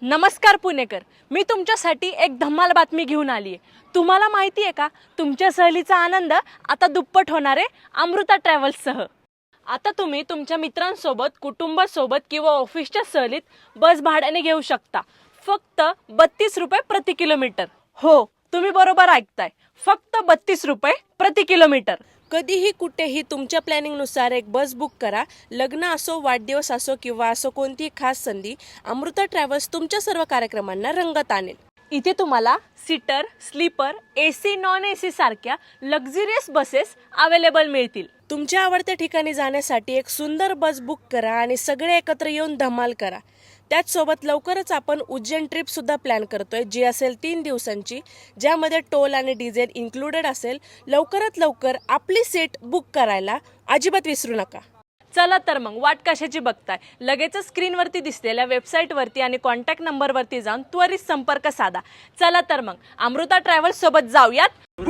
नमस्कार पुणेकर, मी तुमच्यासाठी एक धमाल बातमी घेऊन आली आहे। तुम्हाला माहिती आहे का, तुमच्या सहलीचा आनंद आता दुप्पट होणार आहे अमृता ट्रॅव्हल्ससह। आता तुम्ही तुमच्या मित्रांसोबत, कुटुंबासोबत किंवा ऑफिसच्या सहलीत बस भाड्याने घेऊ शकता, फक्त 32 रुपये प्रति किलोमीटर। हो, तुम्ही बरोबर ऐकताय, फक्त 32 रुपये प्रति किलोमीटर। कधीही कुठेही तुमच्या प्लॅनिंगनुसार एक बस बुक करा। लग्न असो, वाढदिवस असो किंवा असो कोणतीही खास संधी, अमृता ट्रॅव्हल्स तुमच्या सर्व कार्यक्रमांना रंगत आणेल। इथे तुम्हाला seater, sleeper, AC, non AC सारख्या लक्झरियस बसेस अवेलेबल मिळतील। तुमच्या आवडत्या ठिकाणी जाण्यासाठी एक सुंदर बस बुक करा आणि सगळे एकत्र येऊन धमाल करा। त्याचसोबत लवकरच आपण उज्जैन ट्रिप सुद्धा प्लॅन करतोय, जी असेल 3 दिवसांची, ज्यामध्ये टोल आणि डिझेल इन्क्लुडेड असेल। लवकरात लवकर आपली सीट बुक करायला अजिबात विसरू नका। चला तर मग वाट कशाची बघताय, लगेच स्क्रीनवरती दिसलेल्या वेबसाईटवरती आणि कॉन्टॅक्ट नंबरवरती जाऊन त्वरित संपर्क साधा। चला तर मग अमृता ट्रॅव्हल्स सोबत जाऊयात।